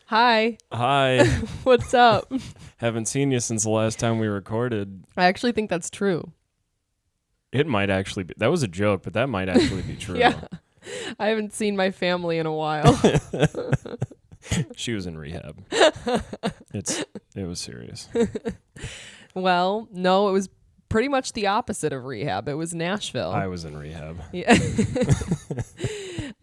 Hi. Hi. What's up? Haven't seen you since the last time we recorded. I actually think that's true. It might actually be. That was a joke, but that might actually be true. Yeah. I haven't seen my family in a while. She was in rehab. It was serious. Well, no, it was pretty much the opposite of rehab. It was Nashville. I was in rehab. Yeah.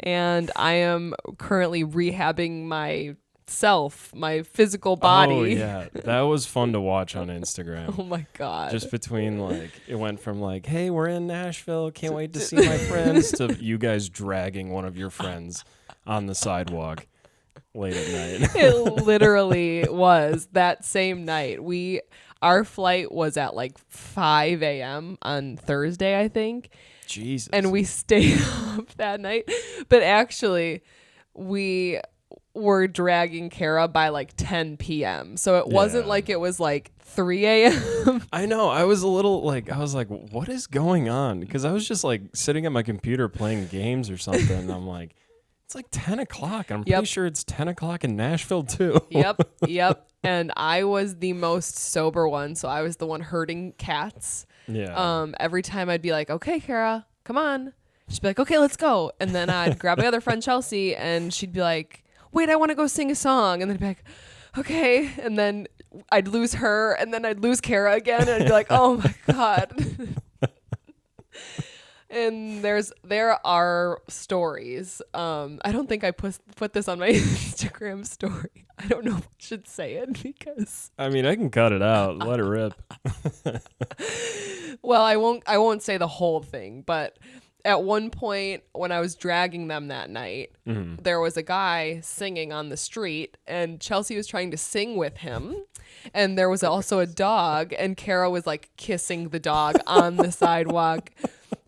And I am currently rehabbing myself, my physical body. Oh, yeah. That was fun to watch on Instagram. Oh my God. Just between, it went from hey, we're in Nashville, can't wait to see my friends, to you guys dragging one of your friends on the sidewalk late at night. It literally was that same night. Our flight was at 5 a.m. on Thursday, I think. Jesus. And we stayed up that night. But actually, we were dragging Kara by 10 p.m. So it wasn't like it was 3 a.m. I know. I was a little I was like, what is going on? Because I was just sitting at my computer playing games or something. And I'm like, it's 10 o'clock. I'm pretty sure it's 10 o'clock in Nashville too. Yep. And I was the most sober one. So I was the one herding cats. Yeah. Every time I'd be like, okay, Kara, come on. She'd be like, okay, let's go. And then I'd grab my other friend, Chelsea, and she'd be like, wait, I want to go sing a song. And then I'd be like, okay. And then I'd lose her, and then I'd lose Kara again. And I'd be like, oh my God. And there are stories. I don't think I put this on my Instagram story. I don't know if I should say it because I mean, I can cut it out. Let it rip. well, I won't say the whole thing, but at one point when I was dragging them that night, there was a guy singing on the street, and Chelsea was trying to sing with him. And there was also a dog, and Kara was kissing the dog on the sidewalk.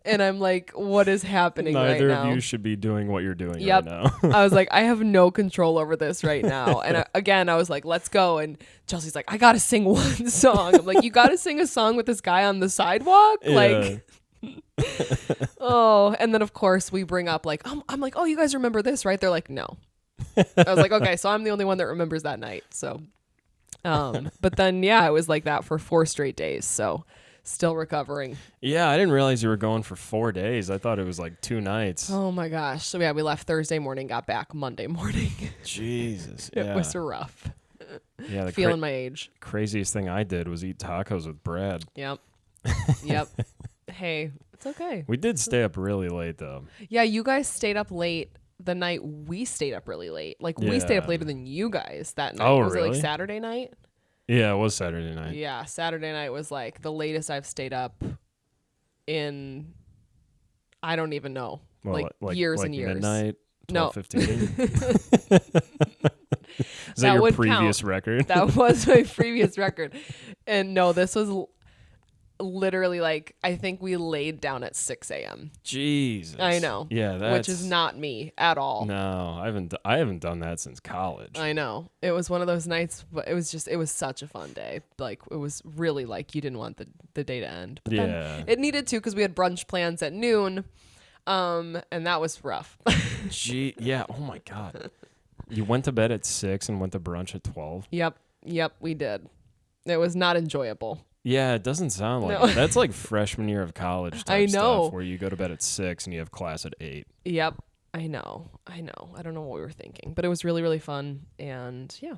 And I'm like, what is happening right now? Neither of you should be doing what you're doing right now. I was like, I have no control over this right now. And I was like, let's go. And Chelsea's like, I got to sing one song. I'm like, you got to sing a song with this guy on the sidewalk? Yeah. Oh, and then of course we bring up I'm like, oh, you guys remember this, right? They're like, no. I was like, okay, so I'm the only one that remembers that night. So, but then, yeah, it was like that for 4 straight days. So still recovering. Yeah, I didn't realize you were going for 4 days. I thought it was 2 nights. Oh my gosh. So yeah, we left Thursday morning, got back Monday morning. Jesus. It was rough. Yeah, the feeling my age. Craziest thing I did was eat tacos with Brad. Yep. Hey, it's okay. We did stay up really late though. Yeah, you guys stayed up late the night we stayed up really late. We stayed up later than you guys that night. Oh, was really? it Saturday night? Yeah, it was Saturday night. Yeah, Saturday night was the latest I've stayed up in, I don't even know, years and years. Midnight, 12:15. Is that your previous record? That was my previous record. And no, this was literally I think we laid down at 6 a.m. Jesus. I know. Yeah, which is not me at all. No, I haven't done that since college. I know. It was one of those nights, but it was such a fun day. It was really you didn't want the day to end. But then it needed to because we had brunch plans at noon. And that was rough. Yeah. Oh my God. You went to bed at 6 and went to brunch at 12? Yep, we did. It was not enjoyable. Yeah, it doesn't sound like it. That's freshman year of college type I know. stuff where you go to bed at 6 and you have class at 8. Yep, I know. I don't know what we were thinking, but it was really, really fun. And yeah,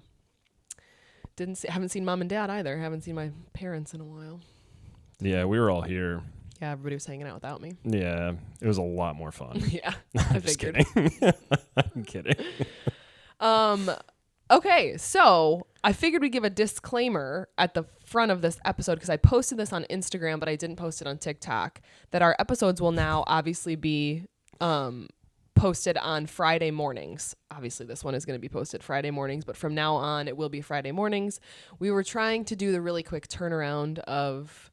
haven't seen mom and dad either. Haven't seen my parents in a while. Yeah, we were all here. Yeah, everybody was hanging out without me. Yeah, it was a lot more fun. Yeah, I'm just kidding. I'm kidding. Okay, so I figured we'd give a disclaimer at the front of this episode because I posted this on Instagram, but I didn't post it on TikTok, that our episodes will now obviously be posted on Friday mornings. Obviously, this one is going to be posted Friday mornings, but from now on, it will be Friday mornings. We were trying to do the really quick turnaround of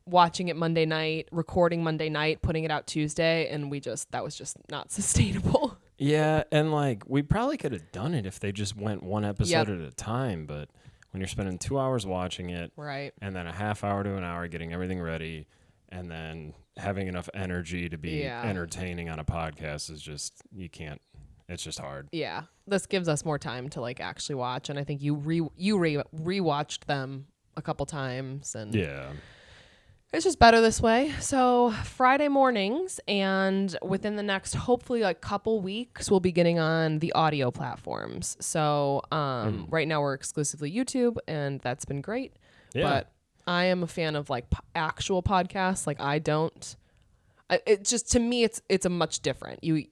watching it Monday night, recording Monday night, putting it out Tuesday, and that was just not sustainable. Yeah, and we probably could have done it if they just went one episode at a time, but when you're spending 2 hours watching it, right, and then a half hour to an hour getting everything ready, and then having enough energy to be entertaining on a podcast is just, you can't it's just hard. Yeah. This gives us more time to like actually watch. And I think you rewatched them a couple times, and Yeah. it's just better this way. So Friday mornings, and within the next, hopefully, like couple weeks, we'll be getting on the audio platforms. So right now we're exclusively YouTube, and that's been great. Yeah. But I am a fan of like actual podcasts. Like it just, to me, it's a much different. You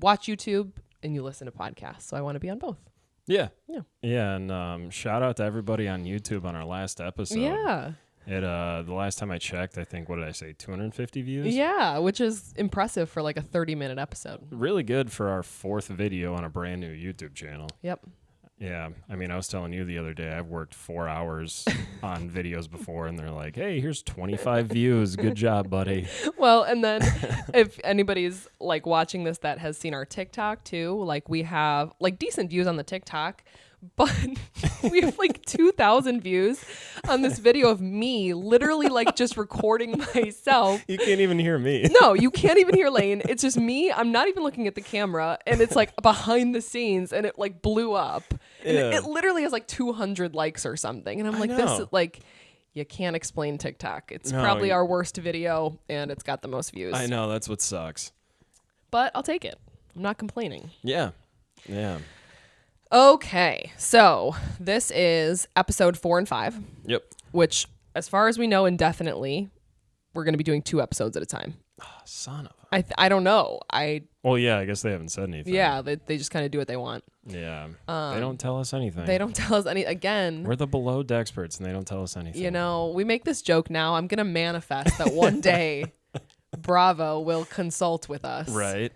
watch YouTube and you listen to podcasts. So I want to be on both. Yeah. Yeah. Yeah. And shout out to everybody on YouTube on our last episode. Yeah. The last time I checked, I think, what did I say, 250 views? Yeah, which is impressive for like a 30-minute episode. Really good for our 4th video on a brand new YouTube channel. Yep. Yeah. I mean, I was telling you the other day, I've worked 4 hours on videos before, and they're like, hey, here's 25 views. Good job, buddy. Well, and then if anybody's like watching this that has seen our TikTok too, like we have like decent views on the TikTok, but we have like 2,000 views on this video of me literally like just recording myself. You can't even hear me. No, you can't even hear Lane. It's just me. I'm not even looking at the camera, and it's like behind the scenes, and it like blew up. And Yeah. it literally has like 200 likes or something. And I'm like, this know. is like, you can't explain TikTok. It's No, probably our worst video, and it's got the most views. I know. That's what sucks. But I'll take it. I'm not complaining. Yeah. Yeah. Okay, so this is episode 4 and 5, Yep. which, as far as we know, indefinitely, we're going to be doing 2 episodes at a time. Oh, son of a... I don't know. Well, yeah, I guess they haven't said anything. Yeah, they just kind of do what they want. Yeah. They don't tell us anything. They don't tell us any. Again, We're the below deck experts, and they don't tell us anything. you know, we make this joke now. I'm going to manifest that one day Bravo will consult with us. Right.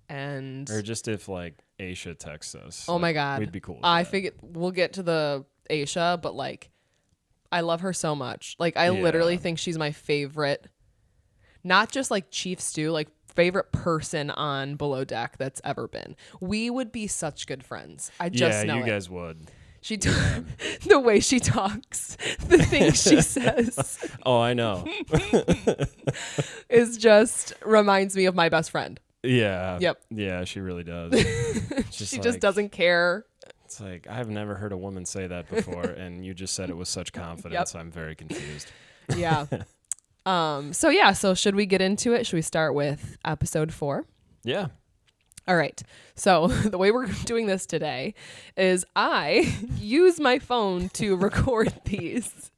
And Or just if, like, Aisha texts us. oh my God. We'd be cool with I that. figured we'll get to the Aisha, but like, I love her so much. Like, I literally think she's my favorite, not just like Chief Stew, like favorite person on Below Deck that's ever been. We would be such good friends. I just know you it. guys would. She the way she talks, the things she says Oh, I know. is just reminds me of my best friend. Yeah. Yep. Yeah, she really does. She just doesn't care. It's like, I've never heard a woman say that before, and you just said it with such confidence. I'm very confused. Yeah. So should we get into it? Should we start with episode 4? Yeah. All right. So the way we're doing this today is I use my phone to record these,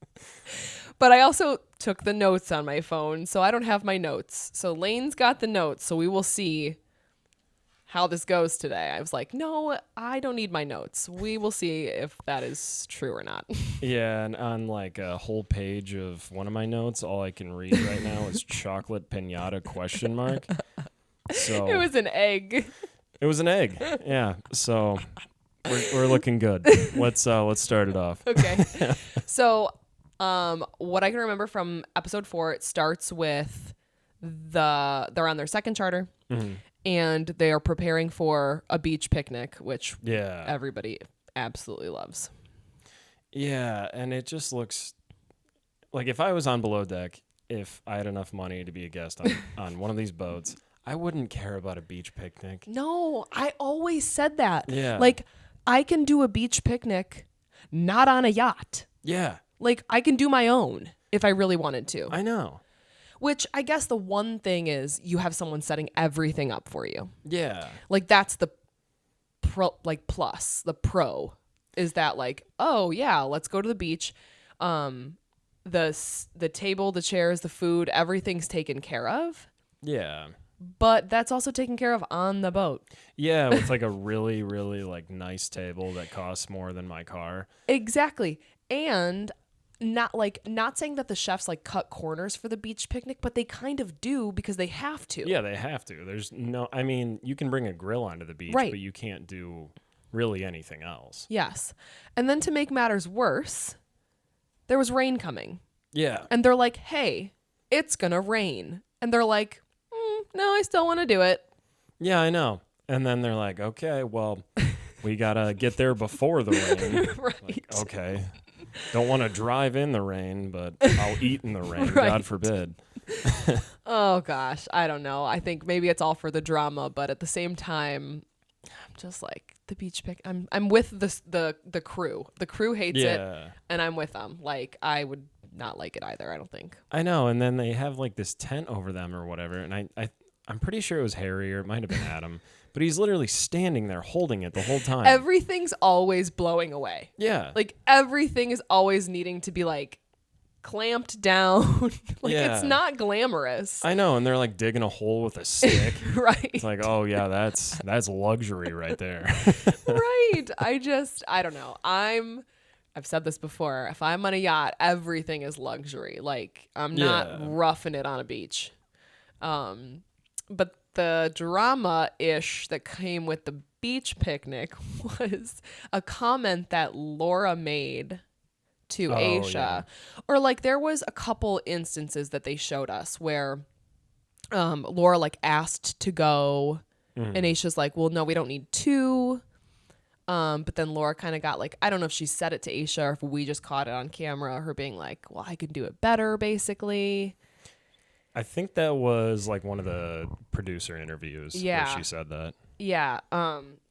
but I also took the notes on my phone, so I don't have my notes. So Lane's got the notes, so we will see how this goes today. I was like, no, I don't need my notes. We will see if that is true or not. Yeah, and on like a whole page of one of my notes, all I can read right now is chocolate pinata ? So It was an egg. It was an egg. Yeah. So we're looking good. Let's start it off. Okay. So what I can remember from episode 4, it starts with they're on their second charter, and they are preparing for a beach picnic, which Yeah. everybody absolutely loves. Yeah, and it just looks like if I was on Below Deck, if I had enough money to be a guest on one of these boats, I wouldn't care about a beach picnic. No, I always said that. Yeah. Like, I can do a beach picnic not on a yacht. Yeah, Like, I can do my own if I really wanted to. I know. Which I guess the one thing is you have someone setting everything up for you. Yeah. Like, that's the plus. The pro is that, like, oh yeah, let's go to the beach. The table, the chairs, the food, everything's taken care of. Yeah. But that's also taken care of on the boat. Yeah, with like a really, really like nice table that costs more than my car. Exactly. And not saying that the chefs like cut corners for the beach picnic, but they kind of do because they have to. Yeah, they have to. There's no, I mean, you can bring a grill onto the beach, Right. but you can't do really anything else. Yes. And then to make matters worse, there was rain coming. Yeah. And they're like, hey, it's going to rain. And they're like, no, I still want to do it. Yeah, I know. And then they're like, okay, well, we got to get there before the rain. Right. Like, okay. Don't want to drive in the rain, but I'll eat in the rain. Right. God forbid. Oh, gosh. I don't know. I think maybe it's all for the drama. But at the same time, just like the beach pic. I'm with the crew. The crew hates it, and I'm with them. Like I would not like it either. I don't think. I know. And then they have like this tent over them or whatever, and I'm pretty sure it was Harry or it might have been Adam, but he's literally standing there holding it the whole time. Everything's always blowing away. Yeah. Like everything is always needing to be like clamped down. Like it's not glamorous. I know, and they're like digging a hole with a stick. Right. It's like, oh yeah, that's luxury right there. Right. I don't know. I've said this before. If I'm on a yacht, everything is luxury. Like I'm not roughing it on a beach. But the drama-ish that came with the beach picnic was a comment that Laura made to Aisha. Yeah. Or like there was a couple instances that they showed us where Laura like asked to go and Aisha's like, well, no, we don't need two. But then Laura kind of got like, I don't know if she said it to Aisha or if we just caught it on camera, her being like, well, I could do it better, basically. I think that was like one of the producer interviews where she said that. Yeah.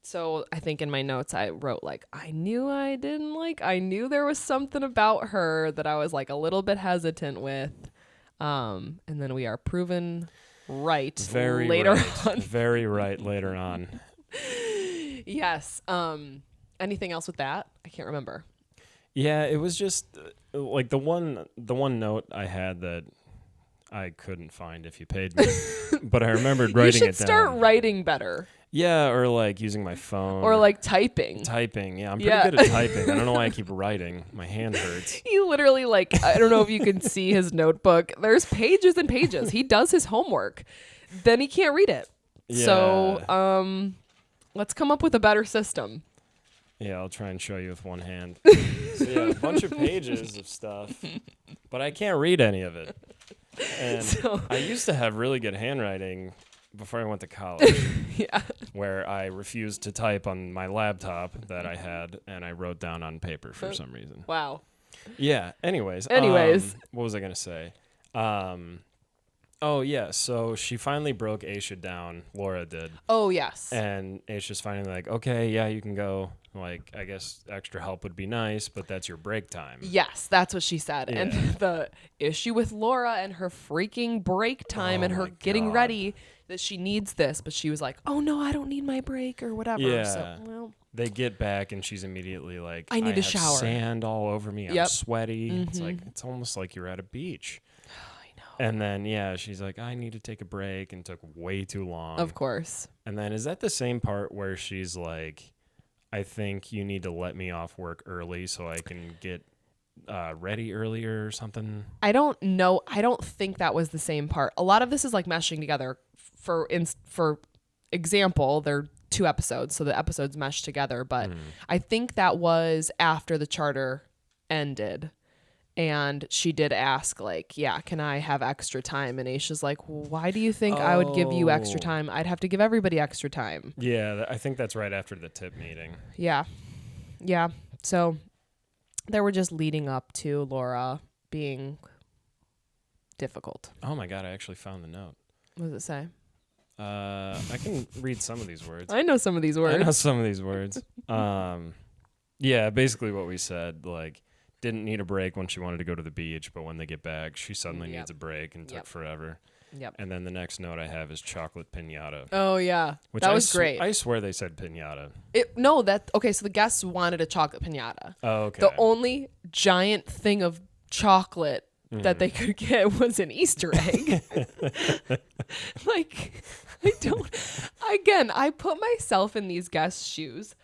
So I think in my notes I wrote like, I knew there was something about her that I was like a little bit hesitant with. And then we are proven right later on. Very right later on. Yes. Anything else with that? I can't remember. Yeah, it was just like the one note I had that I couldn't find if you paid me, but I remembered writing it down. You should start writing better. Yeah, or like using my phone. Or like typing. Typing, yeah. I'm pretty good at typing. I don't know why I keep writing. My hand hurts. He literally like, I don't know if you can see his notebook. There's pages and pages. He does his homework. Then he can't read it. Yeah. So let's come up with a better system. Yeah, I'll try and show you with one hand. So yeah, a bunch of pages of stuff, but I can't read any of it. And I used to have really good handwriting before I went to college. Yeah. Where I refused to type on my laptop that I had, and I wrote down on paper for some reason. Wow. Yeah. Anyways. What was I going to say? Oh, yeah. So she finally broke Aisha down. Laura did. Oh, yes. And Aisha's finally like, okay, yeah, you can go. Like, I guess extra help would be nice, but that's your break time. Yes, that's what she said. Yeah. And the issue with Laura and her freaking break time and her getting ready that she needs this, but she was like, oh, no, I don't need my break or whatever. Yeah. So, well. They get back and she's immediately like, I need a shower. Sand all over me. I'm sweaty. Mm-hmm. It's like, it's almost like you're at a beach. And then, she's like, I need to take a break, and took way too long. Of course. And then is that the same part where she's like, I think you need to let me off work early so I can get ready earlier or something? I don't know. I don't think that was the same part. A lot of this is like meshing together. For example, they're 2 episodes, so the episodes mesh together. But I think that was after the charter ended. And she did ask, like, yeah, can I have extra time? And Aisha's like, why do you think I would give you extra time? I'd have to give everybody extra time. Yeah, I think that's right after the tip meeting. Yeah. Yeah. So they were just leading up to Laura being difficult. Oh, my God. I actually found the note. What does it say? I can read some of these words. I know some of these words. Yeah, basically what we said, like, didn't need a break when she wanted to go to the beach, but when they get back, she suddenly needs a break and took forever. Yep. And then the next note I have is chocolate piñata. Oh, yeah. That was great. I swear they said piñata. So the guests wanted a chocolate piñata. Oh, okay. The only giant thing of chocolate that they could get was an Easter egg. Like, I put myself in these guests' shoes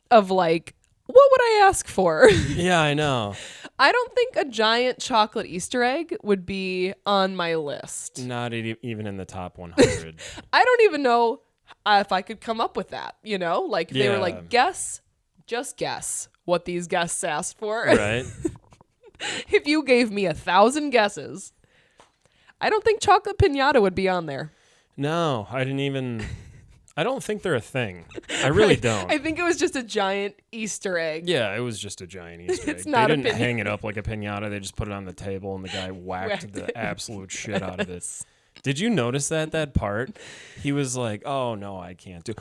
of like, what would I ask for? Yeah, I know. I don't think a giant chocolate Easter egg would be on my list. Not even in the top 100. I don't even know if I could come up with that, you know? Like, they were like, just guess what these guests asked for. Right. If you gave me 1,000 guesses, I don't think chocolate piñata would be on there. No, I don't think they're a thing. I really don't. I think it was just a giant Easter egg. Yeah, it was just a giant Easter egg. It's not they didn't hang it up like a piñata. They just put it on the table and the guy whacked the absolute shit out of it. Did you notice that part? He was like, "Oh no, I can't do."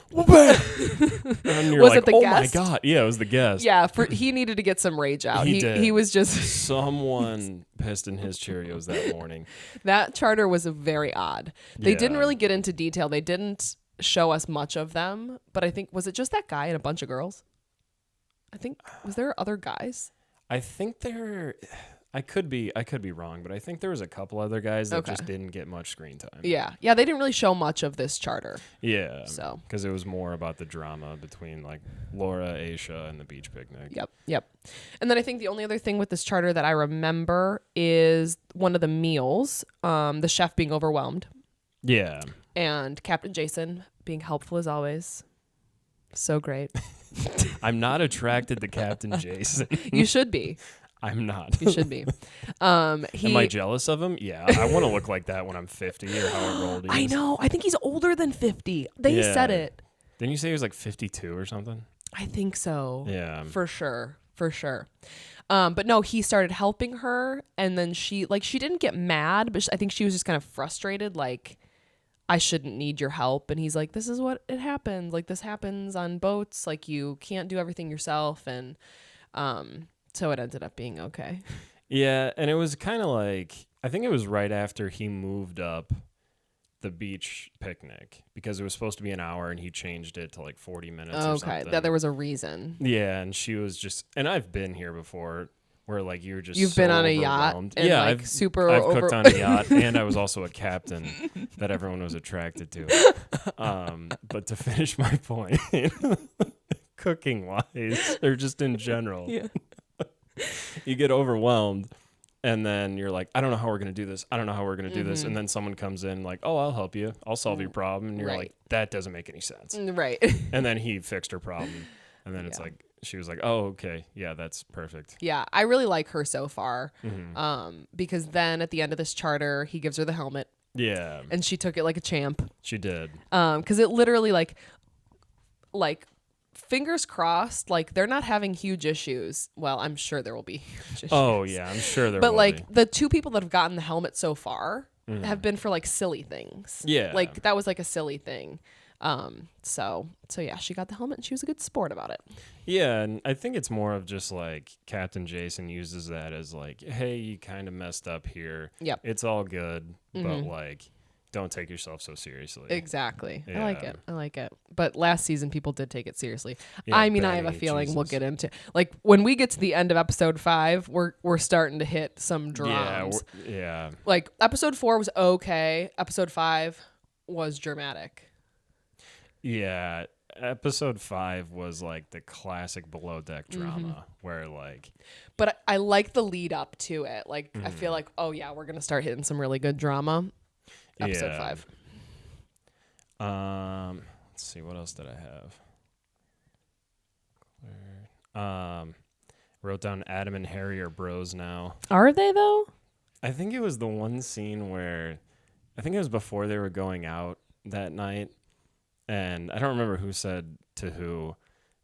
And you're Was like, it the "Oh guest? my god!" Yeah, it was the guest. Yeah, he needed to get some rage out. He did. He was just Someone pissed in his Cheerios that morning. that charter was very odd. They didn't Yeah. really get into detail. They didn't show us much of them, but I think was it just that guy and a bunch of girls? I think was there other guys? I think there. I could be wrong, but I think there was a couple other guys that Okay. just didn't get much screen time. Yeah, they didn't really show much of this charter. Yeah. So. Because it was more about the drama between like Laura, Aisha, and the beach picnic. Yep. And then I think the only other thing with this charter that I remember is one of the meals, the chef being overwhelmed Yeah. and Captain Jason being helpful as always. So great. I'm not attracted to Captain Jason. You should be. I'm not. You should be. Am I jealous of him? Yeah. I want to look like that when I'm 50 or however old he I is. know. I think he's older than 50. They Yeah. said it. Didn't you say he was like 52 or something? I think so. Yeah. For sure. But no, he started helping her, and then she didn't get mad, but I think she was just kind of frustrated, like, I shouldn't need your help. And he's like, this is what it happens. Like, this happens on boats. Like, you can't do everything yourself. And so it ended up being okay. Yeah, and it was kind of like, I think it was right after he moved up the beach picnic because it was supposed to be an hour and he changed it to like 40 minutes or Okay, something. that there was a reason. Yeah, and she was just, and I've been here before where like you're just You've so been on a yacht overwhelmed. and Yeah, like super I've over. cooked on a yacht and I was also a captain that everyone was attracted to. But to finish my point, cooking wise or just in general, Yeah. you get overwhelmed and then you're like, I don't know how we're going to do this. I don't know how we're going to do this. Mm-hmm. And then someone comes in like, oh, I'll help you. I'll solve your problem. And you're Right. like, that doesn't make any sense. Right. And then he fixed her problem. And then it's Yeah. like, she was like, oh, okay. Yeah, that's perfect. Yeah, I really like her so far. Mm-hmm. Because then at the end of this charter, he gives her the helmet Yeah, and she took it like a champ. she did. Because it literally like fingers crossed, like they're not having huge issues. Well, I'm sure there will be huge issues. Oh, yeah, I'm sure there But will like be. the two people that have gotten the helmet so far have been for like silly things. Yeah. Like that was like a silly thing. So yeah, she got the helmet and she was a good sport about it. Yeah, and I think it's more of just like Captain Jason uses that as like, hey, you kind of messed up here. Yep. It's all good, but like, don't take yourself so seriously. Exactly. Yeah. I like it. But last season people did take it seriously. Yeah, I mean, I have a Benny, feeling we'll Jesus. get into like when we get to the end of episode 5, we're starting to hit some Yeah, drums. yeah. Like episode 4 was okay. Episode 5 was dramatic. Yeah, episode 5 was like the classic below deck Mm-hmm. drama where like, But I like the lead up to it. Like I Mm-hmm. feel like, oh yeah, we're gonna start hitting some really good drama. Episode Yeah. 5. Let's see, what else did I have? Wrote down Adam and Harry are bros now. Are they though? I think it was the one scene where, I think it was before they were going out that night, and I don't remember who said to who,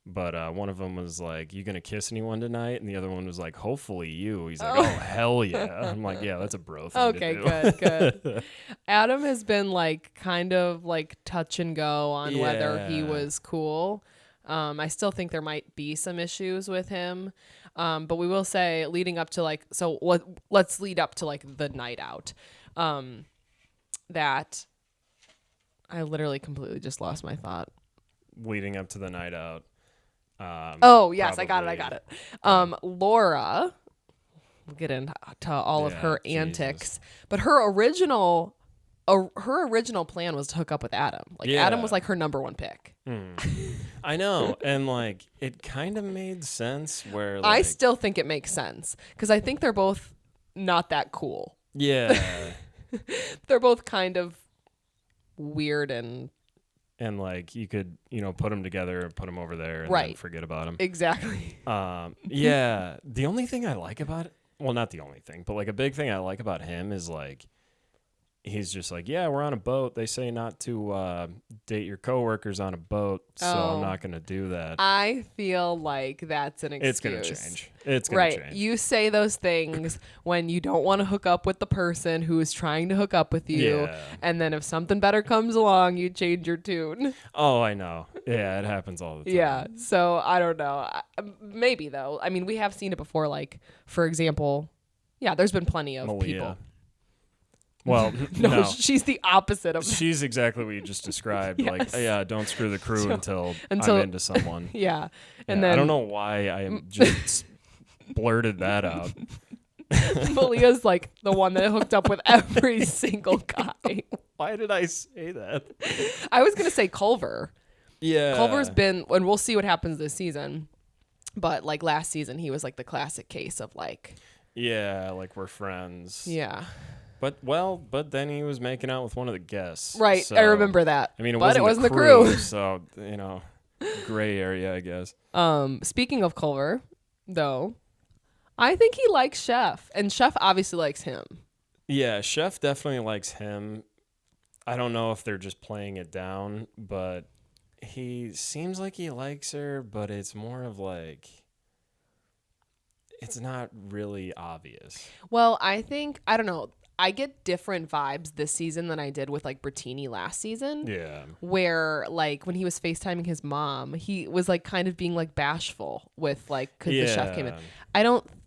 but one of them was like, "You gonna kiss anyone tonight?" And the other one was like, "Hopefully you." He's like, "Oh hell yeah!" I'm like, "Yeah, that's a bro thing Okay, to do." good. Adam has been like kind of like touch and go on whether he Yeah. was cool. I still think there might be some issues with him. But we will say leading up to like, so let's lead up to like the night out. That I literally completely just lost my thought. Leading up to the night out. Oh yes, I got it. probably- Laura, we'll get into all of Yeah, her Jesus. antics, but her original plan was to hook up with Adam. Like Adam Yeah. was like her number one pick. I know, and like it kind of made sense where I like, still think it makes sense because I think they're both not that cool. yeah, They're both kind of weird and and like you could put them together, put them over there, and then Right. forget about them. exactly. Yeah, the only thing I like about it, well, not the only thing, but like a big thing I like about him is like he's just like, yeah, we're on a boat. They say not to date your coworkers on a boat, so I'm not going to do that. I feel like that's an excuse. It's going to change. It's going to change. You say those things when you don't want to hook up with the person who is trying to hook up with you. Yeah. And then if something better comes along, you change your tune. Oh, I know. Yeah, it happens all the time. Yeah. So I don't know. Maybe, though. I mean, we have seen it before. Like, for example, yeah, there's been plenty of Malia. people. Well, No, no. she's the opposite of that. She's exactly what you just described. Yes. Like, yeah, don't screw the crew until I'm into someone. Yeah. And Yeah, then I don't know why I just blurted that out. Malia's like the one that hooked up with every single guy. Why did I say that? I was going to say Culver. Yeah. Culver's been, and we'll see what happens this season. But like last season, he was like the classic case of like. Yeah, like we're friends. Yeah. But then he was making out with one of the guests. Right. So, I remember that. I mean, it but wasn't the crew. So, gray area, I guess. Speaking of Culver, though, I think he likes Chef, and Chef obviously likes him. Yeah, Chef definitely likes him. I don't know if they're just playing it down, but he seems like he likes her, but it's more of like, it's not really obvious. Well, I don't know. I get different vibes this season than I did with like Bertini last season. Yeah. Where like when he was FaceTiming his mom, he was like kind of being like bashful with like, cause the chef came in.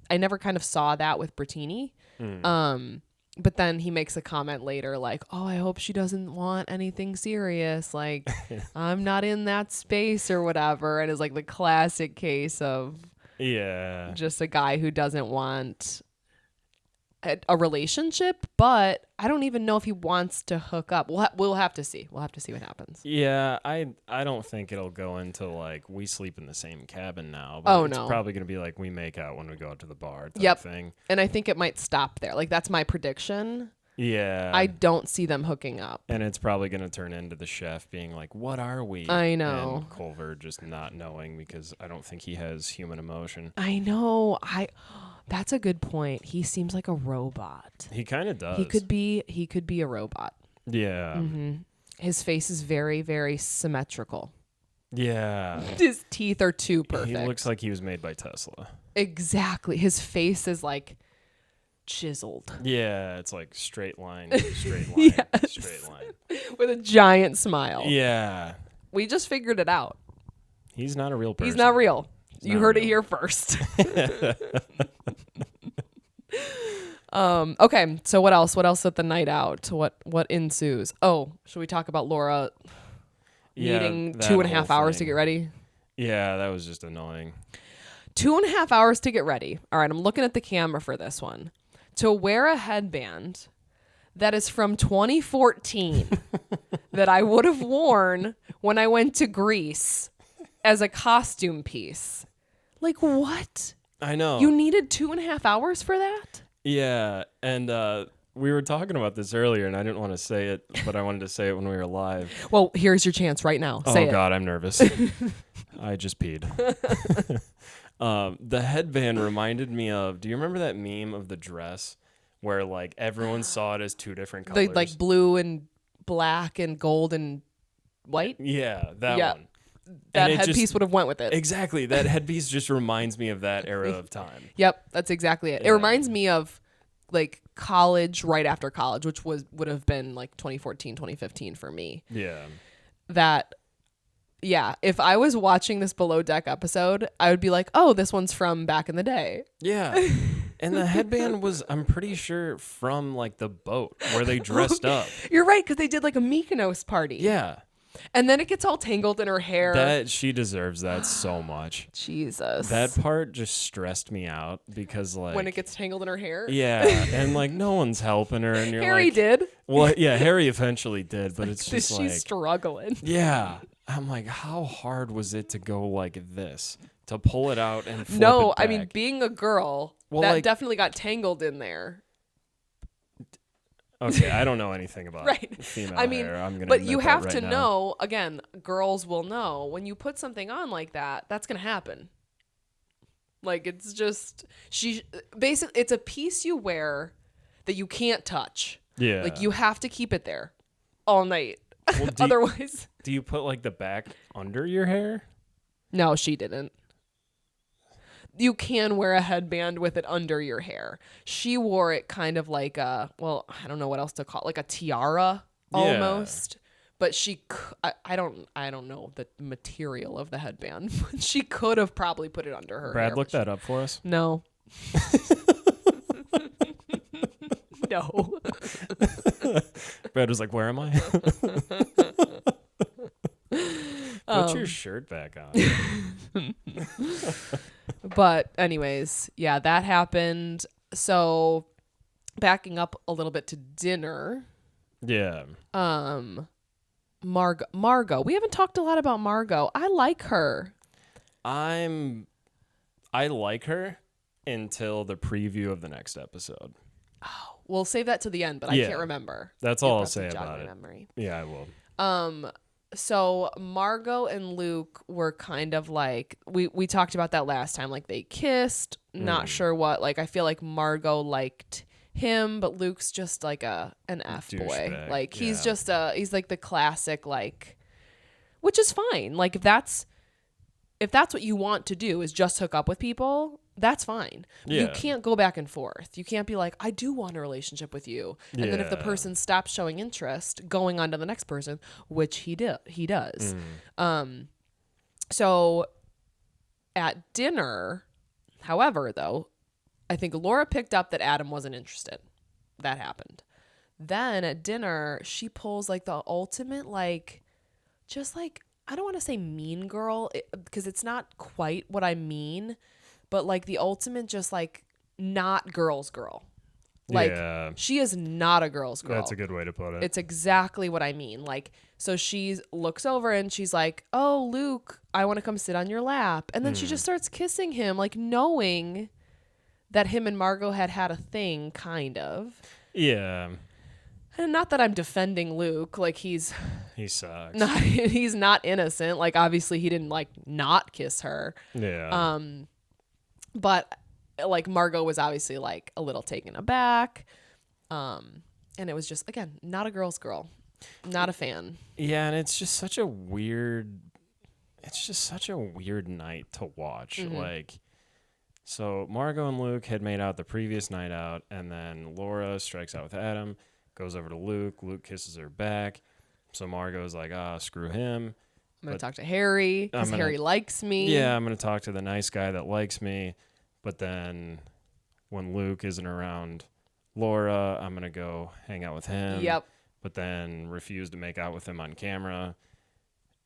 I never kind of saw that with Bertini. But then he makes a comment later like, oh, I hope she doesn't want anything serious. Like I'm not in that space or whatever. And it's like the classic case of just a guy who doesn't want a relationship, but I don't even know if he wants to hook up. We'll have to see. We'll have to see what happens. Yeah, I don't think it'll go into like we sleep in the same cabin now. But it's probably going to be like we make out when we go out to the bar type thing. And I think it might stop there. Like that's my prediction. Yeah. I don't see them hooking up. And it's probably going to turn into the chef being like, what are we? I know. And Culver just not knowing because I don't think he has human emotion. I know. That's a good point. He seems like a robot. He kind of does. He could be a robot. Yeah. Mm-hmm. His face is very, very symmetrical. Yeah. His teeth are too perfect. He looks like he was made by Tesla. Exactly. His face is like chiseled. Yeah, it's like straight line, straight line, straight line. With a giant smile. Yeah. We just figured it out. He's not a real person. He's not real. You heard real. it here first. Okay, so what else? What else at the night out? What ensues? Oh, should we talk about Laura needing 2.5 hours to get ready? Yeah, that was just annoying. 2.5 hours to get ready. All right, I'm looking at the camera for this one. To wear a headband that is from 2014 that I would have worn when I went to Greece as a costume piece. Like, what? I know. You needed 2.5 hours for that? Yeah, and we were talking about this earlier, and I didn't want to say it, but I wanted to say it when we were live. Well, here's your chance right now. Say it. Oh, God, I'm nervous. I just peed. The headband reminded me of, do you remember that meme of the dress where, like, everyone saw it as two different colors? Like blue and black and gold and white? Yeah, that one. That headpiece would have went with it. Exactly. That headpiece just reminds me of that era of time. Yep, that's exactly it. Yeah. It reminds me of like college, right after college, which would have been like 2014, 2015 for me. Yeah. If I was watching this Below Deck episode, I would be like, oh, this one's from back in the day. Yeah. And the headband was, I'm pretty sure, from like the boat where they dressed up. You're right, because they did like a Mykonos party. Yeah. And then it gets all tangled in her hair. She deserves that so much. Jesus. That part just stressed me out because like when it gets tangled in her hair? Yeah. And like no one's helping her and you're Harry like did. Well, yeah, Harry eventually did, but it's just like she's struggling. Yeah. I'm like, how hard was it to go like this? To pull it out and flip No, it back? I mean being a girl, that like, definitely got tangled in there. Okay, I don't know anything about female hair. I'm gonna but you have right to now. know, again, girls will know when you put something on like that, that's going to happen. Like it's just, basically, it's a piece you wear that you can't touch. Yeah. Like, you have to keep it there all night. Well, Otherwise. Do you put like the back under your hair? No, she didn't. You can wear a headband with it under your hair. She wore it kind of like I don't know what else to call it, like a tiara almost. But I don't know the material of the headband. She could have probably put it under her Brad, hair. look that up for us. No. No. Brad was like, "Where am I?" Put your shirt back on. But anyways, yeah, that happened. So backing up a little bit to dinner. Yeah. Margot. We haven't talked a lot about Margot. I like her. I like her until the preview of the next episode. Oh, we'll save that to the end, but I can't remember. That's all I'll say about it. Memory. Yeah, I will. So Margot and Luke were kind of like we talked about that last time. Like they kissed, not sure what. Like I feel like Margot liked him, but Luke's just like an F boy. Like he's just he's like the classic like, which is fine. Like if that's what you want to do is just hook up with people, that's fine. Yeah. You can't go back and forth. You can't be like, I do want a relationship with you. And then if the person stops showing interest, going on to the next person, which he does. So at dinner, however, though, I think Laura picked up that Adam wasn't interested. That happened. Then at dinner, she pulls like the ultimate, like, just like, I don't want to say mean girl because it's not quite what I mean, but like the ultimate just like not girl's girl. Like she is not a girl's girl. That's a good way to put it. It's exactly what I mean. Like, so she looks over and she's like, oh, Luke, I want to come sit on your lap. And then she just starts kissing him, like knowing that him and Margot had a thing, kind of. Yeah. And not that I'm defending Luke, like he sucks. He's not innocent. Like obviously he didn't like not kiss her. Yeah. But like Margot was obviously like a little taken aback. And it was just again, not a girl's girl. Not a fan. Yeah, and it's just such a weird night to watch. Like so Margot and Luke had made out the previous night out, and then Laura strikes out with Adam. Goes over to Luke. Luke kisses her back. So Margot's like, screw him. I'm going to talk to Harry because Harry likes me. Yeah, I'm going to talk to the nice guy that likes me. But then when Luke isn't around Laura, I'm going to go hang out with him. Yep. But then refuse to make out with him on camera.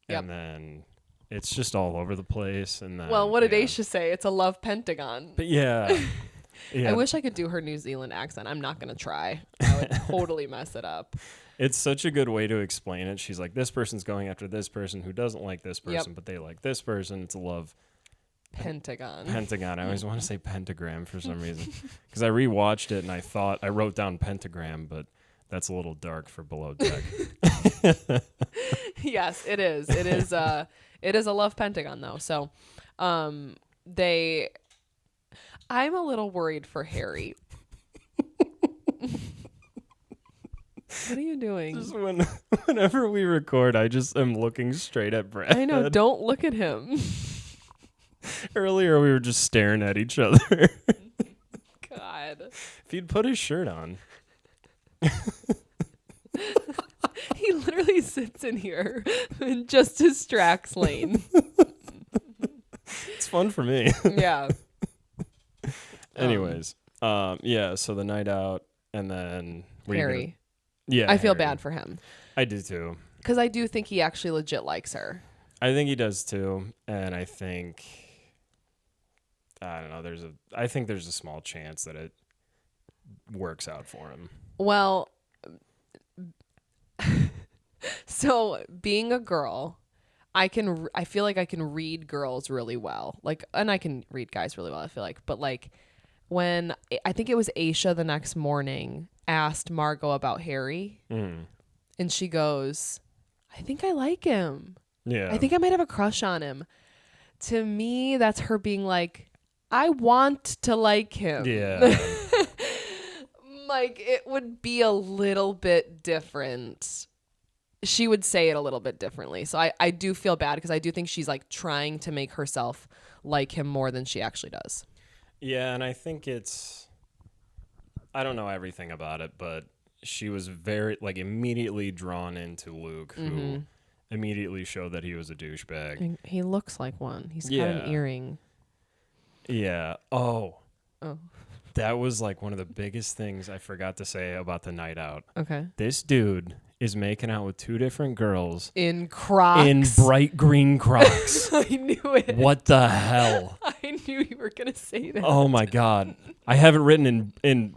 Yep. And then it's just all over the place. And then, well, what did Aisha say? It's a love pentagon. But yeah. Yeah. I wish I could do her New Zealand accent. I'm not going to try. I would totally mess it up. It's such a good way to explain it. She's like, this person's going after this person who doesn't like this person, but they like this person. It's a love pentagon. I always want to say pentagram for some reason because I rewatched it and I wrote down pentagram, but that's a little dark for Below Deck. Yes, it is. It is a love pentagon though. So, I'm a little worried for Harry. What are you doing? Just whenever we record, I just am looking straight at Brad. I know. Don't look at him. Earlier, we were just staring at each other. God. If he'd put his shirt on. He literally sits in here and just distracts Lane. It's fun for me. Yeah. Anyways, yeah, so the night out, and then Harry. Yeah, I feel bad for him. I do too. Because I do think he actually legit likes her. I think he does too, and I think I don't know. I think there's a small chance that it works out for him. Well, so being a girl, I feel like I can read girls really well. Like, and I can read guys really well, I feel like. But like when I think it was Aisha the next morning asked Margot about Harry, and she goes, I think I like him. Yeah. I think I might have a crush on him. To me, that's her being like, I want to like him. Yeah. like, it would be a little bit different. She would say it a little bit differently. So I do feel bad because I do think she's like trying to make herself like him more than she actually does. Yeah, and I think I don't know everything about it, but she was very, like, immediately drawn into Luke, who immediately showed that he was a douchebag. And he looks like one. He's got an earring. Yeah. Oh. That was like one of the biggest things I forgot to say about the night out. Okay. This dude is making out with 2 different girls in Crocs. In bright green Crocs. I knew it. What the hell? I knew you were going to say that. Oh my God. I have it written in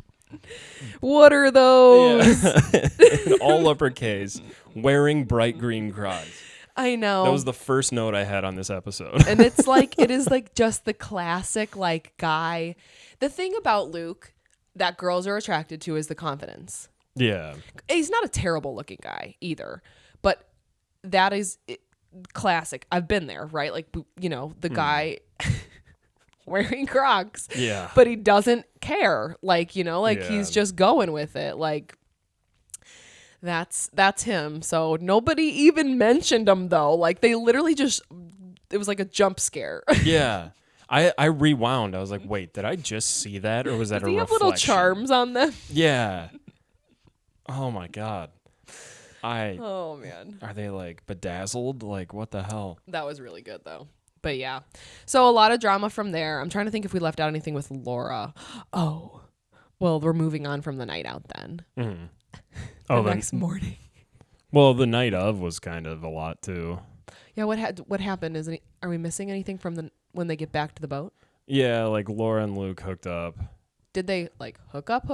what are those? Yeah. In all uppercase, wearing bright green Crocs. I know. That was the first note I had on this episode. And it's like, it is like just the classic like guy. The thing about Luke that girls are attracted to is the confidence. Yeah. He's not a terrible looking guy either, but that is classic. I've been there, right? Like, you know, the guy wearing Crocs. Yeah. But he doesn't care. Like, you know, like he's just going with it. Like, that's him. So nobody even mentioned him though. Like, they literally just, it was like a jump scare. Yeah. I rewound. I was like, wait, did I just see that, or was that a reflection? Does he have little charms on them? Yeah. Oh my God. Oh man. Are they like bedazzled? Like, what the hell? That was really good though. But yeah. So a lot of drama from there. I'm trying to think if we left out anything with Laura. Oh. Well, we're moving on from the night out then. Mm-hmm. The next morning. Well, the night of was kind of a lot too. Yeah, what happened? Are we missing anything from when they get back to the boat? Yeah, like Laura and Luke hooked up. Did they like hook up?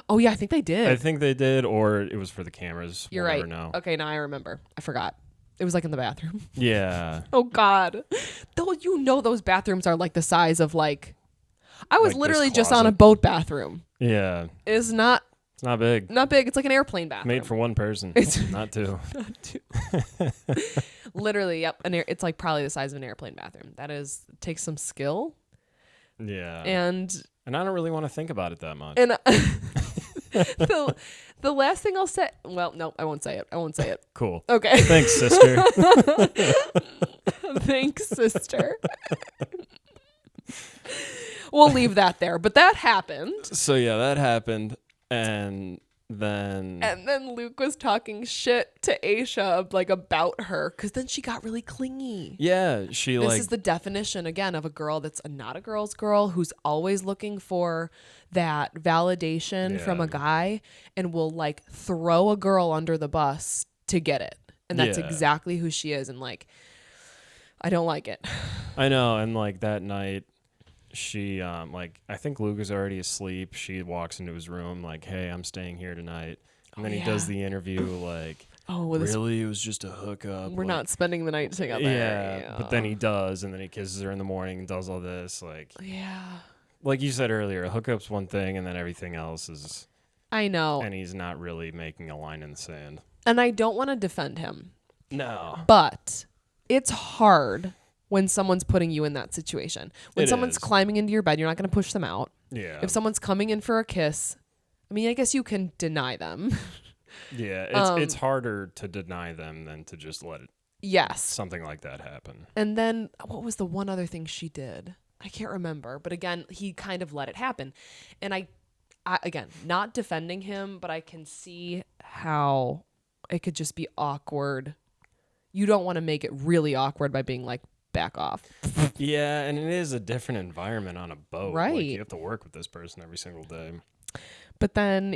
Oh yeah, I think they did. I think they did, or it was for the cameras. You're we'll right. Never know. Okay, now I remember. I forgot. It was like in the bathroom. Yeah. Oh God. Though you know those bathrooms are like the size of like I was like literally this just on a closet. boat bathroom. Yeah. It's not big. Not big. It's like an airplane bathroom. Made for one person. Not two. Not two. Literally, yep. It's like probably the size of an airplane bathroom. Takes some skill. Yeah. And I don't really want to think about it that much. And the last thing I'll say, well, no, I won't say it. Cool. Okay. Thanks, sister. Thanks, sister. We'll leave that there. But that happened. So yeah, that happened. And then Luke was talking shit to Aisha like about her because then she got really clingy. Yeah, This is the definition again of a girl that's not a girl's girl who's always looking for that validation from a guy and will like throw a girl under the bus to get it. And that's exactly who she is. And like, I don't like it. I know. And like that night, she like I think Luke is already asleep. She walks into his room like, "Hey, I'm staying here tonight." And then he does the interview like, really? It was just a hookup. We're like, not spending the night together. Yeah, but then he does, and then he kisses her in the morning and does all this like. Yeah. Like you said earlier, a hookup's one thing, and then everything else is. I know. And he's not really making a line in the sand. And I don't want to defend him. No. But it's hard when someone's putting you in that situation. When someone's climbing into your bed, you're not going to push them out. Yeah. If someone's coming in for a kiss, I mean, I guess you can deny them. Yeah, it's harder to deny them than to just let something like that happen. And then what was the one other thing she did? I can't remember. But again, he kind of let it happen. And I again, not defending him, but I can see how it could just be awkward. You don't want to make it really awkward by being like, back off. Yeah, and it is a different environment on a boat. Right. Like, you have to work with this person every single day. But then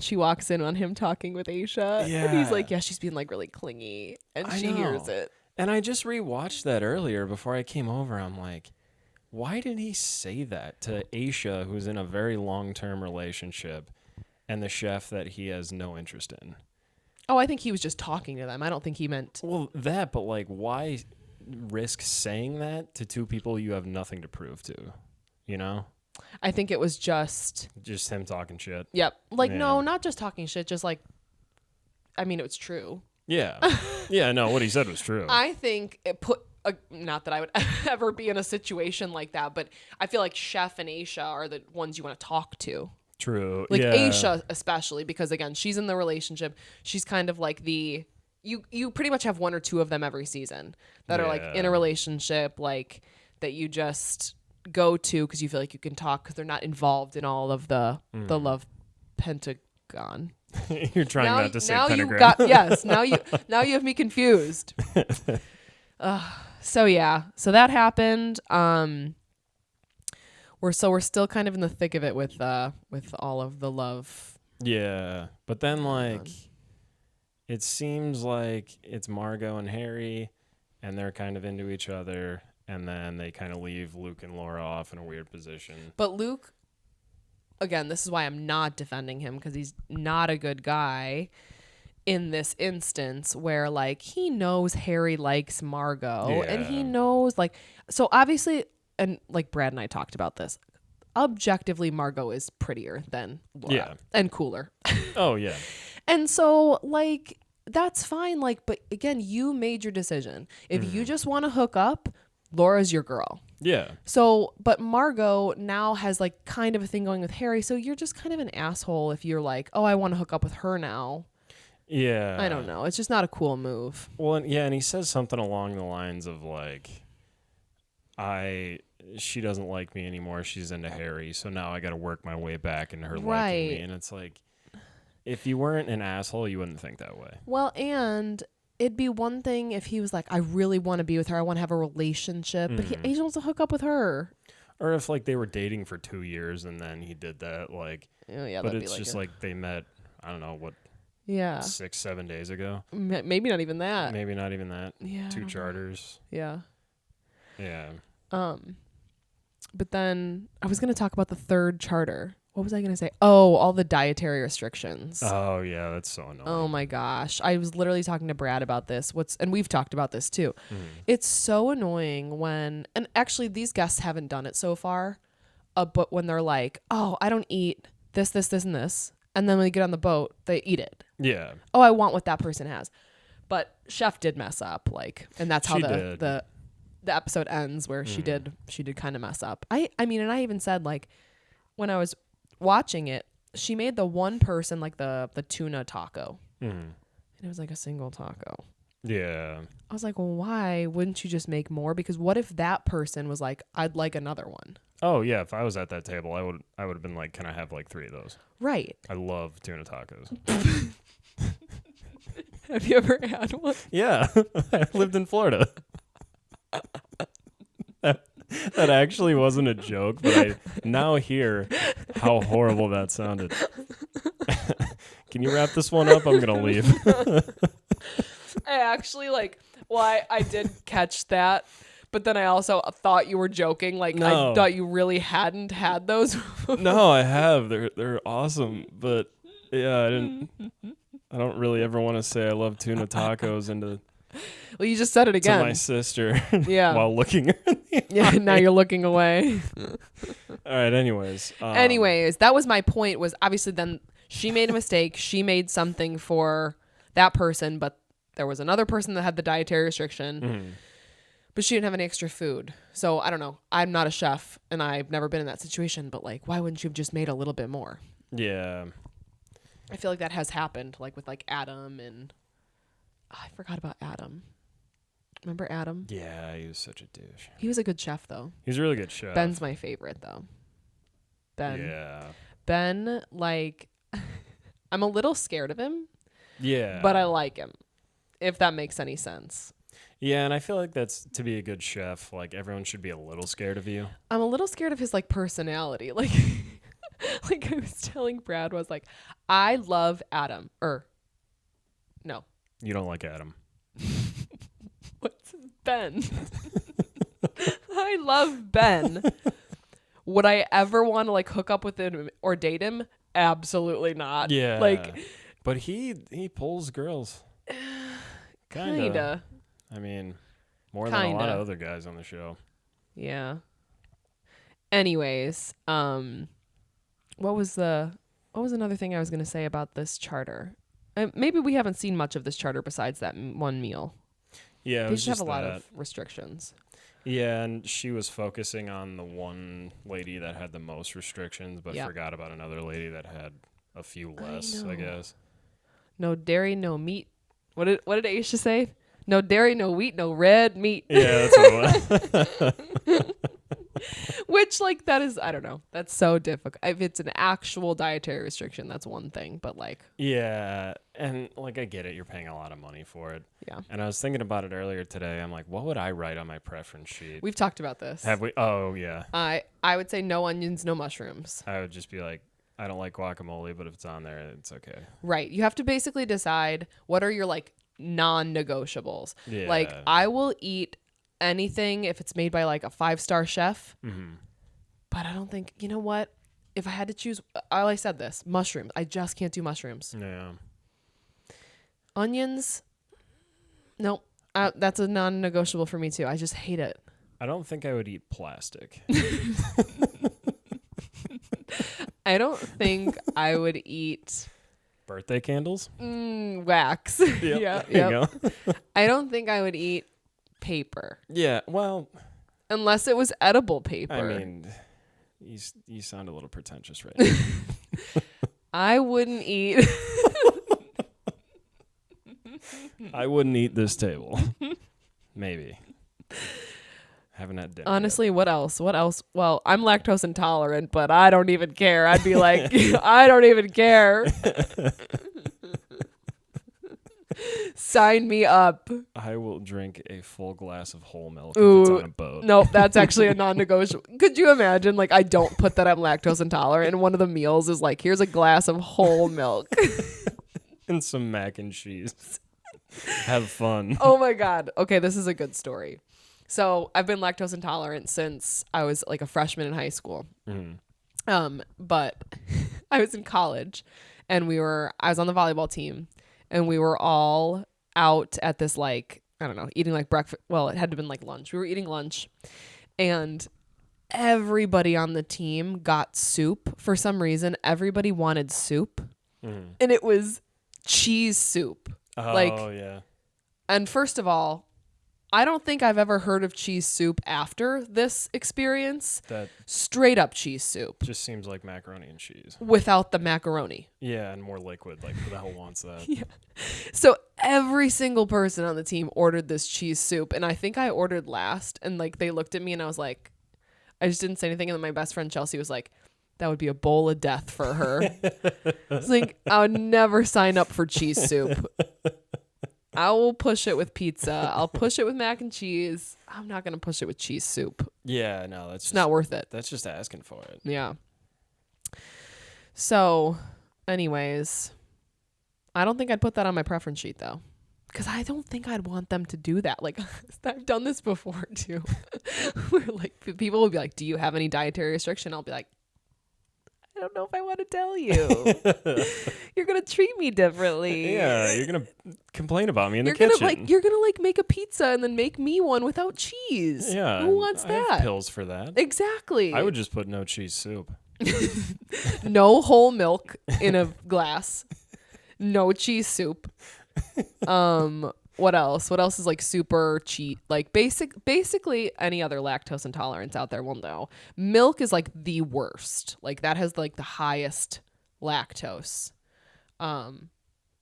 she walks in on him talking with Aisha. Yeah. And he's like, yeah, she's being like really clingy. And she hears it. And I just rewatched that earlier before I came over. I'm like, why did he say that to Aisha, who's in a very long-term relationship, and the chef that he has no interest in? Oh, I think he was just talking to them. I don't think he meant... Well, that, but like, why risk saying that to two people you have nothing to prove to, you know? I think it was just him talking shit. Yep. Like, no, not just talking shit, just like, I mean, it was true. Yeah. Yeah, no, what he said was true. I think it put, not that I would ever be in a situation like that, but I feel like Chef and Aisha are the ones you want to talk to. True. Like yeah. Aisha especially, because again, she's in the relationship. She's kind of like you pretty much have one or two of them every season that are like in a relationship, like that you just go to because you feel like you can talk because they're not involved in all of the love pentagon. You're trying not to say pentagram. Now you have me confused. So that happened. We're still kind of in the thick of it with all of the love. Yeah, but then like it seems like it's Margot and Harry, and they're kind of into each other, and then they kind of leave Luke and Laura off in a weird position. But Luke, again, this is why I'm not defending him, because he's not a good guy in this instance, where like he knows Harry likes Margot, and he knows like, so obviously, and like Brad and I talked about this, objectively Margot is prettier than Laura and cooler. Oh yeah. And so like that's fine, like, but again, you made your decision. If you just want to hook up, Laura's your girl. Yeah. So, but Margot now has like kind of a thing going with Harry, so you're just kind of an asshole if you're like, oh, I want to hook up with her now. Yeah. I don't know. It's just not a cool move. Well, and he says something along the lines of like, she doesn't like me anymore. She's into Harry, so now I got to work my way back into her liking me. And it's like, if you weren't an asshole, you wouldn't think that way. Well, and it'd be one thing if he was like, I really want to be with her. I want to have a relationship, but he just wants to hook up with her. Or if like they were dating for 2 years and then he did that, like, but it's just like they met, I don't know, what, 6-7 days ago. Maybe not even that. Maybe not even that. Yeah. 2 charters. Yeah. Yeah. But then I was going to talk about the third charter. What was I going to say? Oh, all the dietary restrictions. Oh, yeah, that's so annoying. Oh my gosh. I was literally talking to Brad about this. And we've talked about this too. It's so annoying when, and actually these guests haven't done it so far, but when they're like, oh, I don't eat this, this, this, and this. And then when they get on the boat, they eat it. Yeah. Oh, I want what that person has. But Chef did mess up, like, and that's how the episode ends, where she did kind of mess up. I mean, and I even said, like, when I was watching it, she made the one person like the tuna taco, and it was like a single taco. Yeah. I was like, well, why wouldn't you just make more? Because what if that person was like, I'd like another one. Oh yeah, if I was at that table, I would have been like, can I have like 3 of those? Right. I love tuna tacos. Have you ever had one? Yeah. I lived in Florida. That actually wasn't a joke, but I now hear how horrible that sounded. Can you wrap this one up? I'm going to leave. I actually I did catch that, but then I also thought you were joking. Like, no. I thought you really hadn't had those. No, I have. They're awesome, but yeah, I don't really ever want to say I love tuna tacos well, you just said it again. To my sister. Yeah. While looking her in the Yeah, now you're looking away. All right, anyways, that was my point, was obviously then she made a mistake. She made something for that person, but there was another person that had the dietary restriction, but she didn't have any extra food. So I don't know. I'm not a chef, and I've never been in that situation, but like, why wouldn't you have just made a little bit more? Yeah. I feel like that has happened, like with like Adam and... I forgot about Adam. Remember Adam? Yeah, he was such a douche. He was a good chef, though. He was a really good chef. Ben's my favorite, though. Ben. Yeah. Ben, like, I'm a little scared of him. Yeah. But I like him, if that makes any sense. Yeah, and I feel like that's, to be a good chef, like, everyone should be a little scared of you. I'm a little scared of his, like, personality. Like, like I was telling Brad, was like, I love Adam. No. You don't like Adam. What's Ben? I love Ben. Would I ever want to like hook up with him or date him? Absolutely not. Yeah. Like, but he pulls girls. Kinda. I mean, more than a lot of other guys on the show. Yeah. Anyways, what was another thing I was going to say about this charter? Maybe we haven't seen much of this charter besides that one meal. Yeah, they just have a lot of restrictions. Yeah, and she was focusing on the one lady that had the most restrictions, but Yep. forgot about another lady that had a few less, I guess. No dairy, no meat. What did Aisha say? No dairy, no wheat, no red meat. Yeah, that's what it was. Which, like, that is, I don't know. That's so difficult. If it's an actual dietary restriction, that's one thing. But, like, Yeah, and, like, I get it. You're paying a lot of money for it. yeah. And I was thinking about it earlier today. I'm like, what would I write on my preference sheet? We've talked about this. Have we? Oh, yeah. I would say no onions, no mushrooms. I would just be like, I don't like guacamole, but if it's on there, it's okay. Right. You have to basically decide what are your, like, non-negotiables. Yeah. Like, I will eat anything if it's made by, like, a 5-star chef. Mm-hmm. But I don't think, you know what? If I had to choose, I said this, mushrooms. I just can't do mushrooms. Yeah. Onions, nope. That's a non-negotiable for me too. I just hate it. I don't think I would eat plastic. I don't think I would eat Birthday candles? wax. Yep. Yeah, There you go. I don't think I would eat paper Yeah, well, unless it was edible paper. I mean, you sound a little pretentious right now. I wouldn't eat. I wouldn't eat this table. Maybe. Haven't had dinner. Honestly, what else? What else? Well, I'm lactose intolerant, but I don't even care. I'd be like, I don't even care. Sign me up. I will drink a full glass of whole milk Ooh, if it's on a boat. Nope, that's actually a non-negotiable. Could you imagine? Like, I don't put that I'm lactose intolerant, and one of the meals is like, here's a glass of whole milk. And some mac and cheese. Have fun. Oh my God. Okay, this is a good story. So I've been lactose intolerant since I was like a freshman in high school. Mm-hmm. But I was in college, and I was on the volleyball team, and we were all out at this, like, I don't know, eating like breakfast. Well, it had to have been like lunch. We were eating lunch, and everybody on the team got soup for some reason. Everybody wanted soup, Mm-hmm. and it was cheese soup. Oh, yeah. And first of all, I don't think I've ever heard of cheese soup after this experience. That Straight up cheese soup just seems like macaroni and cheese. without the macaroni. Yeah, and more liquid. Like, who the hell wants that? Yeah. So every single person on the team ordered this cheese soup, and I think I ordered last, and like they looked at me and I was like, I just didn't say anything, and then my best friend Chelsea was like, that would be a bowl of death for her. It's like, I would never sign up for cheese soup. I will push it with pizza. I'll push it with mac and cheese. I'm not going to push it with cheese soup. Yeah, no, It's not worth it. That's just asking for it. Yeah. So, anyways, I don't think I'd put that on my preference sheet though. Because I don't think I'd want them to do that. Like, I've done this before too. Where like people will be like, do you have any dietary restriction? I'll be like, I don't know if I want to tell you. You're gonna treat me differently. Yeah, you're gonna complain about me in the You're kitchen. you're gonna like make a pizza and then make me one without cheese. Yeah, Who wants I have that? pills for that. Exactly. I would just put no cheese soup. No whole milk in a glass. No cheese soup. What else? What else is like super cheap? Like basically any other lactose intolerance out there will know. Milk is like the worst. Like that has like the highest lactose.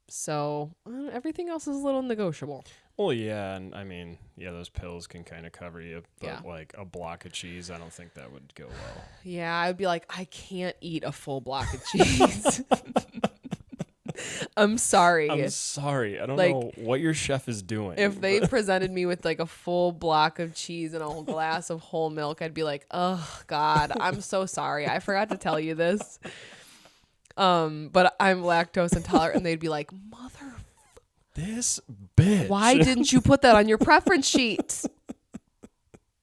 So everything else is a little negotiable. Well, yeah, and I mean, yeah, those pills can kind of cover you, but Yeah. like a block of cheese, I don't think that would go well. Yeah, I would be like, I can't eat a full block of cheese. I'm sorry. I'm sorry. I don't Like, know what your chef is doing. If they presented me with like a full block of cheese and a whole glass of whole milk, I'd be like, oh God, I'm so sorry. I forgot to tell you this. But I'm lactose intolerant, and they'd be like, mother, This bitch. why didn't you put that on your preference sheet?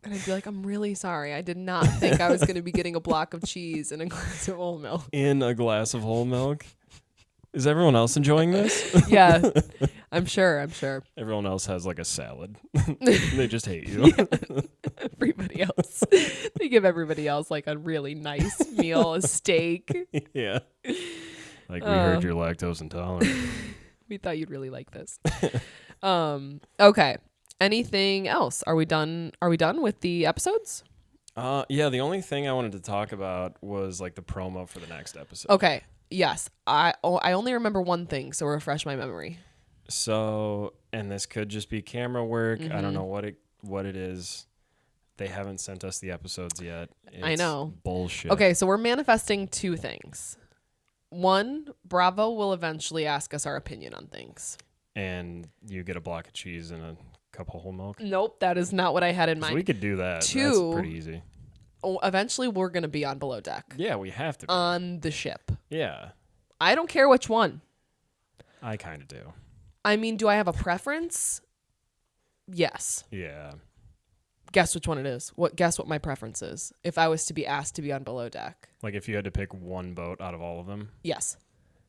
And I'd be like, I'm really sorry. I did not think I was going to be getting a block of cheese and a glass of whole milk. In a glass of whole milk? Is everyone else enjoying this? Yeah, I'm sure. Everyone else has like a salad. They just hate you. Everybody else. They give everybody else like a really nice meal, a steak. Yeah. Like, we heard you're lactose intolerant. We thought you'd really like this. Okay. Anything else? Are we done with the episodes? Yeah, the only thing I wanted to talk about was like the promo for the next episode. Okay. Yes. I only remember one thing, so refresh my memory. So, and this could just be camera work. I don't know what it is. They haven't sent us the episodes yet. I know. Bullshit. Okay, so we're manifesting two things. One, Bravo will eventually ask us our opinion on things. And you get a block of cheese and a cup of whole milk. Nope, that is not what I had in mind. So we could do that. Two, that's pretty easy. Eventually we're going to be on Below Deck. Yeah, we have to be. On the ship. Yeah. I don't care which one. I kind of do. I mean, do I have a preference? Yes. Yeah. Guess which one it is. Guess what my preference is if I was to be asked to be on Below Deck. Like if you had to pick one boat out of all of them. Yes.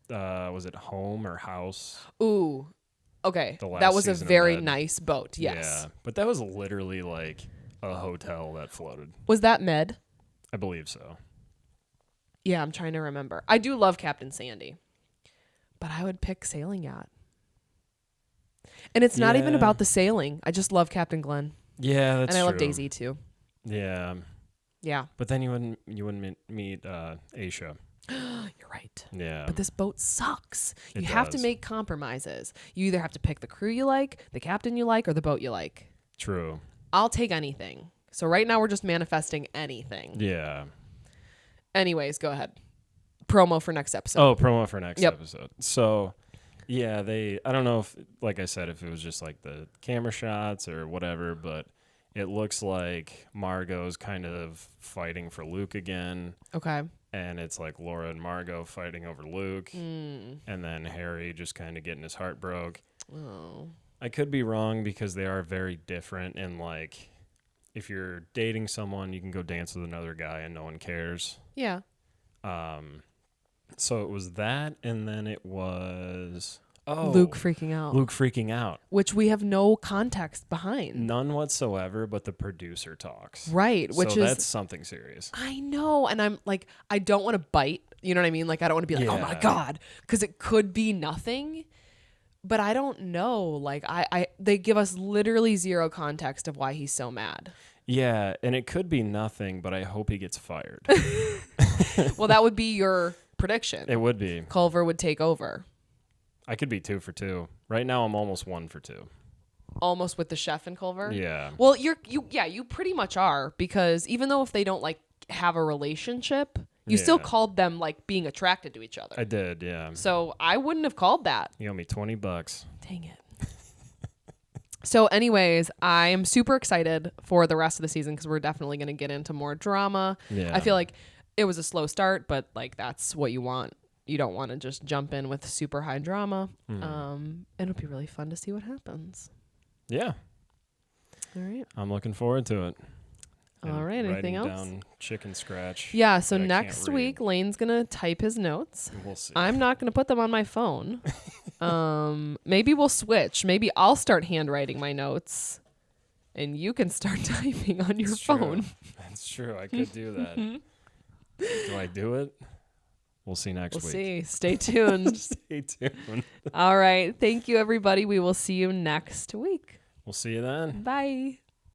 Was it Home or House? Ooh. Okay. The last That was a season of very Med. nice boat. Yes. Yeah. But that was literally like a hotel that floated. Was that Med? I believe so. Yeah, I'm trying to remember. I do love Captain Sandy, but I would pick Sailing Yacht. And it's not even about the sailing. I just love Captain Glenn. Yeah, that's true. And I love true. Daisy too. Yeah. Yeah. But then you wouldn't meet Aisha. You're right. Yeah. But this boat sucks. It You have to does. make compromises. You either have to pick the crew you like, the captain you like, or the boat you like. True. I'll take anything. So right now we're just manifesting anything. Yeah. Anyways, go ahead. Promo for next episode. Oh, promo for next Yep. episode. So, yeah, I don't know if, like I said, if it was just like the camera shots or whatever, but it looks like Margot's kind of fighting for Luke again. Okay. And it's like Laura and Margot fighting over Luke. And then Harry just kind of getting his heart broke. Oh. I could be wrong because they are very different. And like, if you're dating someone, you can go dance with another guy and no one cares. Yeah. So it was that, and then it was Luke freaking out. Luke freaking out. Which we have no context behind. None whatsoever, but the producer talks. Right. Which so is that's something serious. I know. And I'm like, I don't want to bite. You know what I mean? Like, I don't want to be like, oh my Yeah. God. Because it could be nothing. But I don't know. Like, they give us literally zero context of why he's so mad. Yeah, and it could be nothing, but I hope he gets fired. Well, that would be your prediction. It would be. Culver would take over. I could be 2 for 2. Right now, I'm almost 1 for 2. Almost with the chef and Culver? Yeah. Well, you pretty much are, because even though if they don't like have a relationship, you still Yeah. called them like being attracted to each other. I did, yeah. So I wouldn't have called that. You owe me $20. Dang it. So anyways, I am super excited for the rest of the season because we're definitely going to get into more drama. Yeah. I feel like it was a slow start, but like that's what you want. You don't want to just jump in with super high drama. It'll be really fun to see what happens. Yeah. All right. I'm looking forward to it. All right. Anything writing else? down chicken scratch. Yeah. So that I can't next read. week, Lane's going to type his notes. We'll see. I'm not going to put them on my phone. Maybe we'll switch. Maybe I'll start handwriting my notes and you can start typing on your That's phone. True. That's true. I could do that. Do I do it? We'll see next We'll week. see. Stay tuned. Stay tuned. All right. Thank you, everybody. We will see you next week. We'll see you then. Bye.